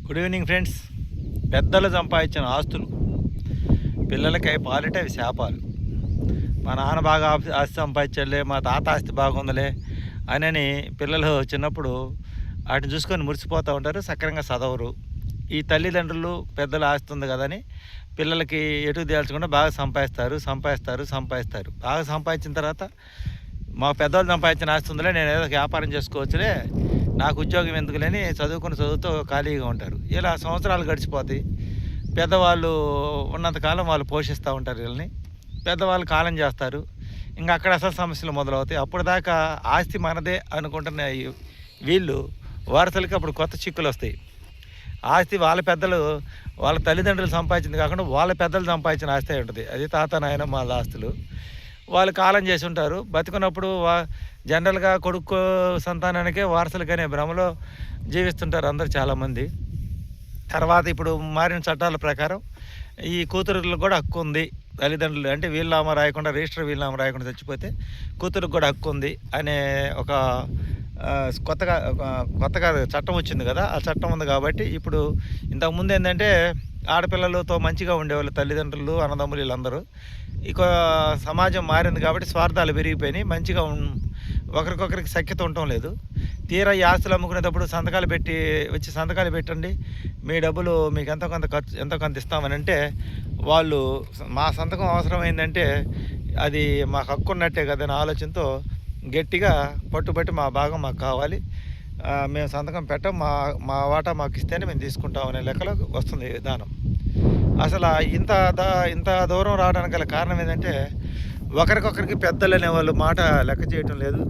Good evening friends. పెద్దలు సంపాదించిన ఆస్తులు పిల్లలకి పాలిటే అవి శాపాలు. మా నాన్న బాగా ఆస్తి సంపాదించలే, మా తాత ఆస్తి బాగుందలే అని పిల్లలు చిన్నప్పుడు వాటిని చూసుకొని మురిసిపోతూ ఉంటారు, సక్రంగా చదవరు. ఈ తల్లిదండ్రులు పెద్దల ఆస్తి ఉంది కదని పిల్లలకి ఎటు తేల్చకుండా బాగా సంపాదిస్తారు. బాగా సంపాదించిన తర్వాత మా పెద్దవాళ్ళు సంపాదించిన ఆస్తి ఉందిలే, నేను ఏదో వ్యాపారం చేసుకోవచ్చులే, నాకు ఉద్యోగం ఎందుకులేని చదువుతూ ఖాళీగా ఉంటారు. ఇలా సంవత్సరాలు గడిచిపోతాయి. పెద్దవాళ్ళు ఉన్నంతకాలం వాళ్ళు పోషిస్తూ ఉంటారు వీళ్ళని. పెద్దవాళ్ళు కాలం చేస్తారు, ఇంకా అక్కడ అసలు సమస్యలు మొదలవుతాయి. అప్పుడు దాకా ఆస్తి మనదే అనుకుంటున్న వీళ్ళు వారసులకి అప్పుడు కొత్త చిక్కులు వస్తాయి. ఆస్తి వాళ్ళ పెద్దలు వాళ్ళ తల్లిదండ్రులు సంపాదించింది కాకుండా వాళ్ళ పెద్దలు సంపాదించిన ఆస్తి ఉంటుంది. అది తాత నాయన వాళ్ళ ఆస్తులు. వాళ్ళు కాలం చేసి ఉంటారు. బతుకున్నప్పుడు జనరల్గా కొడుకు సంతానానికే వారసులకనే భ్రమలో జీవిస్తుంటారు అందరు చాలామంది. తర్వాత ఇప్పుడు మారిన చట్టాల ప్రకారం ఈ కూతురులకు కూడా హక్కు ఉంది. తల్లిదండ్రులు అంటే వీళ్ళనామా రాయకుండా, రిజిస్టర్ వీళ్ళనామా రాయకుండా చచ్చిపోతే కూతురుకు కూడా హక్కు ఉంది అనే ఒక కొత్తగా చట్టం వచ్చింది కదా. ఆ చట్టం ఉంది కాబట్టి ఇప్పుడు ఇంతకుముందు ఏంటంటే ఆడపిల్లలతో మంచిగా ఉండేవాళ్ళు తల్లిదండ్రులు, అన్నదమ్ములు వీళ్ళందరూ. ఇక సమాజం మారింది కాబట్టి స్వార్థాలు పెరిగిపోయినాయి. మంచిగా ఒకరికొకరికి సఖ్యత ఉండటం లేదు. తీరా ఈ ఆస్తులు అమ్ముకునేటప్పుడు సంతకాలు పెట్టండి, మీ డబ్బులు మీకు ఎంతో కొంత ఇస్తామని అంటే వాళ్ళు మా సంతకం అవసరమైందంటే అది మాకు హక్కు ఉన్నట్టే కదని ఆలోచనతో గట్టిగా పట్టుబట్టి మా భాగం మాకు కావాలి, మేము సంతకం పెట్టం, మా వాటా మాకు ఇస్తేనే మేము తీసుకుంటాం అనే లెక్కలో వస్తుంది విధానం. అసలు ఇంత దూరం రావడానికి గల కారణం ఏంటంటే ఒకరికొకరికి పెద్దలు అనేవాళ్ళు మాట లెక్క చేయటం లేదు,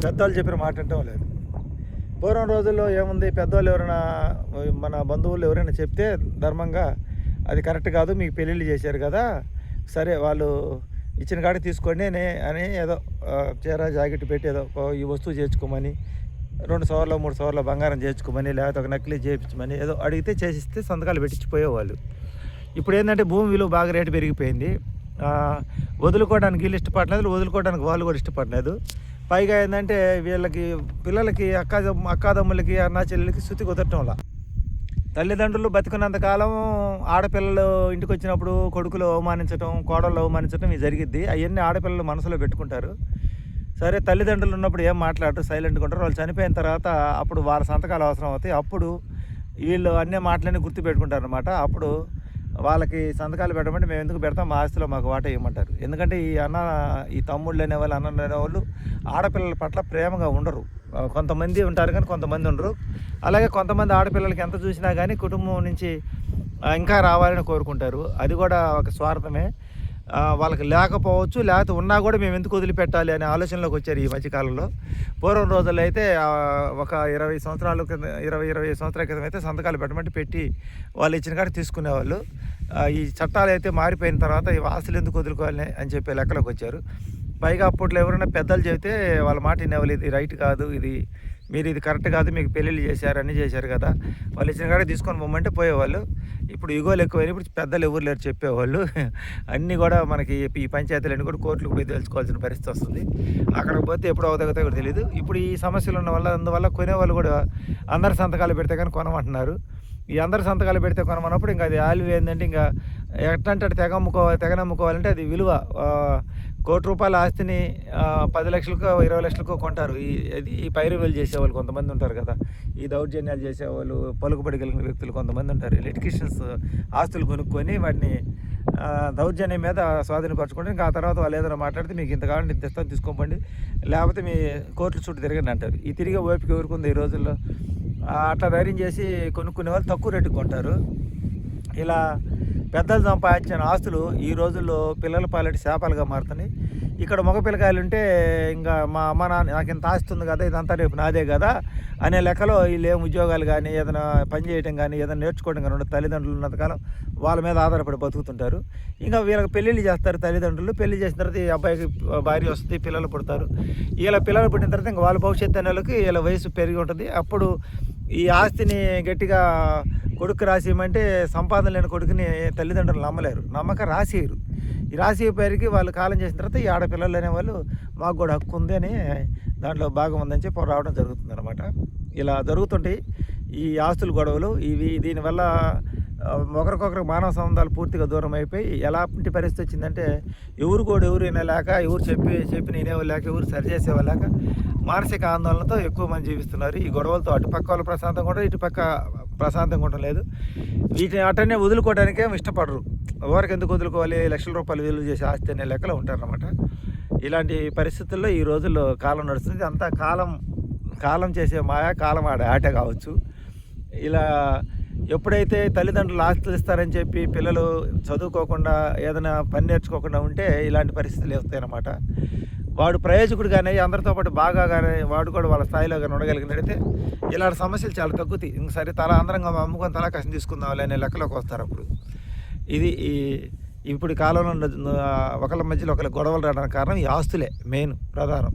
పెద్దవాళ్ళు చెప్పిన మాట వినటం లేదు. పూర్వం రోజుల్లో ఏముంది, పెద్దవాళ్ళు ఎవరైనా మన బంధువులు ఎవరైనా చెప్తే ధర్మంగా అది కరెక్ట్ కాదు, మీకు పెళ్ళిళ్ళు చేశారు కదా, సరే వాళ్ళు ఇచ్చిన కాడికి తీసుకోండి అని ఏదో చీర జాకెట్ పెట్టి ఏదో ఈ వస్తువు చేర్చుకోమని, 2 సవర్లు 3 సవర్ల బంగారం చేర్చుకోమని, లేకపోతే ఒక నకిలీ చేయించమని ఏదో అడిగితే చేసిస్తే సంతకాలు పెట్టించిపోయేవాళ్ళు. ఇప్పుడు ఏంటంటే భూమి విలువ బాగా రేటు పెరిగిపోయింది. వదులుకోవడానికి వీళ్ళు ఇష్టపడలేదు, వదులుకోవడానికి వాళ్ళు కూడా ఇష్టపడలేదు. పైగా ఏంటంటే వీళ్ళకి పిల్లలకి అక్కాదమ్ములకి అన్నా చెల్లెలకి శృతి కుదరటం వల్ల తల్లిదండ్రులు బతికున్నంతకాలం ఆడపిల్లలు ఇంటికి వచ్చినప్పుడు కొడుకులు అవమానించడం, కోడళ్ళు అవమానించడం ఇవి జరిగిద్ది. అవన్నీ ఆడపిల్లలు మనసులో పెట్టుకుంటారు. సరే, తల్లిదండ్రులు ఉన్నప్పుడు ఏం మాట్లాడరు, సైలెంట్గా ఉంటారు. వాళ్ళు చనిపోయిన తర్వాత అప్పుడు వాళ్ళ సంతకాలు అవసరం అవుతాయి. అప్పుడు వీళ్ళు అన్ని మాటలన్నీ గుర్తుపెట్టుకుంటారు అనమాట. అప్పుడు వాళ్ళకి సంతకాలు పెట్టమంటే మేము ఎందుకు పెడతాం, మా ఆస్తిలో మాకు వాటా ఇవ్వమంటారు. ఎందుకంటే ఈ తమ్ముళ్ళు అనేవాళ్ళు, అన్నలు అనేవాళ్ళు ఆడపిల్లల పట్ల ప్రేమగా ఉండరు. కొంతమంది ఉంటారు కానీ కొంతమంది ఉండరు. అలాగే కొంతమంది ఆడపిల్లలకి ఎంత చూసినా కానీ కుటుంబం నుంచి ఇంకా రావాలని కోరుకుంటారు. అది కూడా ఒక స్వార్థమే. వాళ్ళకి లేకపోవచ్చు, లేకపోతే ఉన్నా కూడా మేము ఎందుకు వదిలిపెట్టాలి అనే ఆలోచనలోకి వచ్చారు ఈ మధ్యకాలంలో. పూర్వం రోజుల్లో అయితే ఒక 20 సంవత్సరాల క్రితం అయితే సంతకాలు పెట్టమంటే పెట్టి వాళ్ళు ఇచ్చిన కాడ తీసుకునేవాళ్ళు. ఈ చట్టాలు అయితే మారిపోయిన తర్వాత ఈ ఆస్తులు ఎందుకు వదులుకోవాలి అని చెప్పే లెక్కలోకి వచ్చారు. పైగా అప్పట్లో ఎవరైనా పెద్దలు చెబితే వాళ్ళ మాట వినేవాళ్ళు, ఇది రైట్ కాదు, మీరు ఇది కరెక్ట్ కాదు, మీకు పెళ్ళిళ్ళు చేశారు, అన్నీ చేశారు కదా, వాళ్ళు ఇచ్చిన కాడ తీసుకొని పోమంటే పోయేవాళ్ళు. ఇప్పుడు ఇగోలు ఎక్కువైనా ఇప్పుడు పెద్దలు ఎవరు లేరు చెప్పేవాళ్ళు. అన్నీ కూడా మనకి ఈ పంచాయతీలన్నీ కూడా కోర్టులకు పోయి తెలుసుకోవాల్సిన పరిస్థితి వస్తుంది. అక్కడికి పోతే ఎప్పుడు అవుతాగో కూడా తెలియదు. ఇప్పుడు ఈ సమస్యలు అందువల్ల కొనేవాళ్ళు కూడా అందరు సంతకాలు పెడితే కానీ కొనమంటున్నారు. ఈ అందరు సంతకాలు పెడితే కొనమన్నప్పుడు ఇంకా అది వాల్యూ ఏంటంటే ఇంకా ఎట్లంటే తెగనమ్ముకోవాలంటే అది విలువ. ₹1,00,00,000 ఆస్తిని 10 లక్షలకో 20 లక్షలకో కొంటారు. ఈ పైరువేలు చేసేవాళ్ళు కొంతమంది ఉంటారు కదా, ఈ దౌర్జన్యాలు చేసేవాళ్ళు, పలుకుబడి కలిగిన వ్యక్తులు కొంతమంది ఉంటారు. లిటిగేషన్స్ ఆస్తులు కొనుక్కొని వాటిని దౌర్జన్యం మీద స్వాధీనపరచుకుంటే ఇంకా ఆ తర్వాత వాళ్ళు ఏదైనా మాట్లాడితే మీకు ఇంత కావాలంటే ఇంత ఇస్తాను తీసుకోండి, లేకపోతే మీ కోర్టుల చుట్టూ తిరగండి అంటారు. ఈ తిరిగే ఓపిక ఎవరుకుంది ఈ రోజుల్లో? అట్లా ధైర్యం చేసి కొనుక్కునే వాళ్ళు తక్కువ రేటుకు కొంటారు. ఇలా పెద్దలు సంపాదించిన ఆస్తులు ఈ రోజుల్లో పిల్లల పాలటి శాపాలుగా మారుతున్నాయి. ఇక్కడ మగ పిల్లకాయలు ఉంటే ఇంకా మా అమ్మ నాన్న నాకు ఇంత ఆస్తి ఉంది కదా, ఇదంతా రేపు నాదే కదా అనే లెక్కలో వీళ్ళు ఏం ఉద్యోగాలు కానీ ఏదైనా పని చేయడం కానీ ఏదైనా నేర్చుకోవడం కానీ ఉండదు. తల్లిదండ్రులు ఉన్నంతకాలం వాళ్ళ మీద ఆధారపడి బతుకుతుంటారు. ఇంకా వీళ్ళకి పెళ్ళిళ్ళు చేస్తారు తల్లిదండ్రులు. పెళ్లి చేసిన తర్వాత ఈ అబ్బాయికి భార్య వస్తుంది, పిల్లలు పుడతారు. ఇలా పిల్లలు పుట్టిన తర్వాత ఇంకా వాళ్ళ భవిష్యత్తు అనే వాళ్ళకి వీళ్ళ వయసు పెరిగి ఉంటుంది. అప్పుడు ఈ ఆస్తిని గట్టిగా కొడుకు రాసేయమంటే సంపాదన లేని కొడుకుని తల్లిదండ్రులు నమ్మక రాసేయరు. ఈ రాసి పేరుకి వాళ్ళు కాలం చేసిన తర్వాత ఈ ఆడపిల్లలు అనేవాళ్ళు మాకు కూడా హక్కు ఉంది అని దాంట్లో భాగం ఉందని చెప్పి రావడం జరుగుతుంది అనమాట. ఇలా జరుగుతుంటాయి. ఈ ఆస్తుల గొడవలు దీనివల్ల ఒకరికొకరు మానవ సంబంధాలు పూర్తిగా దూరం అయిపోయి ఎలాంటి పరిస్థితి వచ్చిందంటే ఎవరు వినలేక, ఎవరు చెప్పి వినేవాళ్ళు లేక, ఎవరు సరిచేసేవాళ్ళు లేక మానసిక ఆందోళనతో ఎక్కువ మంది జీవిస్తున్నారు. ఈ గొడవలతో అటుపక్క వాళ్ళు ప్రశాంతంగా ఉంటారు, ఇటుపక్క ప్రశాంతంగా ఉండడం లేదు. వీటిని అటనే వదులుకోవడానికే ఇష్టపడరు. ఎవరికి ఎందుకు వదులుకోవాలి, లక్షల రూపాయలు విలువ చేసే ఆస్తి అనే లెక్కలో ఉంటారన్నమాట. ఇలాంటి పరిస్థితుల్లో ఈ రోజుల్లో కాలం నడుస్తుంది. అంతా కాలం చేసే మాయ, కాలం ఆడే ఆట కావచ్చు. ఇలా ఎప్పుడైతే తల్లిదండ్రులు ఆస్తులు ఇస్తారని చెప్పి పిల్లలు చదువుకోకుండా ఏదైనా పని నేర్చుకోకుండా ఉంటే ఇలాంటి పరిస్థితులు వస్తాయన్నమాట. వాడు ప్రయోజకుడుగానే అందరితో పాటు బాగానే వాడు కూడా వాళ్ళ స్థాయిలో కానీ ఉండగలిగినట్టయితే ఇలాంటి సమస్యలు చాలా తగ్గుతాయి. ఇంక సరే అందరంగా అమ్ముకొని తలా కష్టం తీసుకుందాం అనే లెక్కలోకి వస్తారు. అప్పుడు ఇది ఇప్పుడు కాలంలో ఒకళ్ళ మధ్యలో ఒకళ్ళ గొడవలు రావడానికి కారణం ఈ ఆస్తులే ప్రధానం.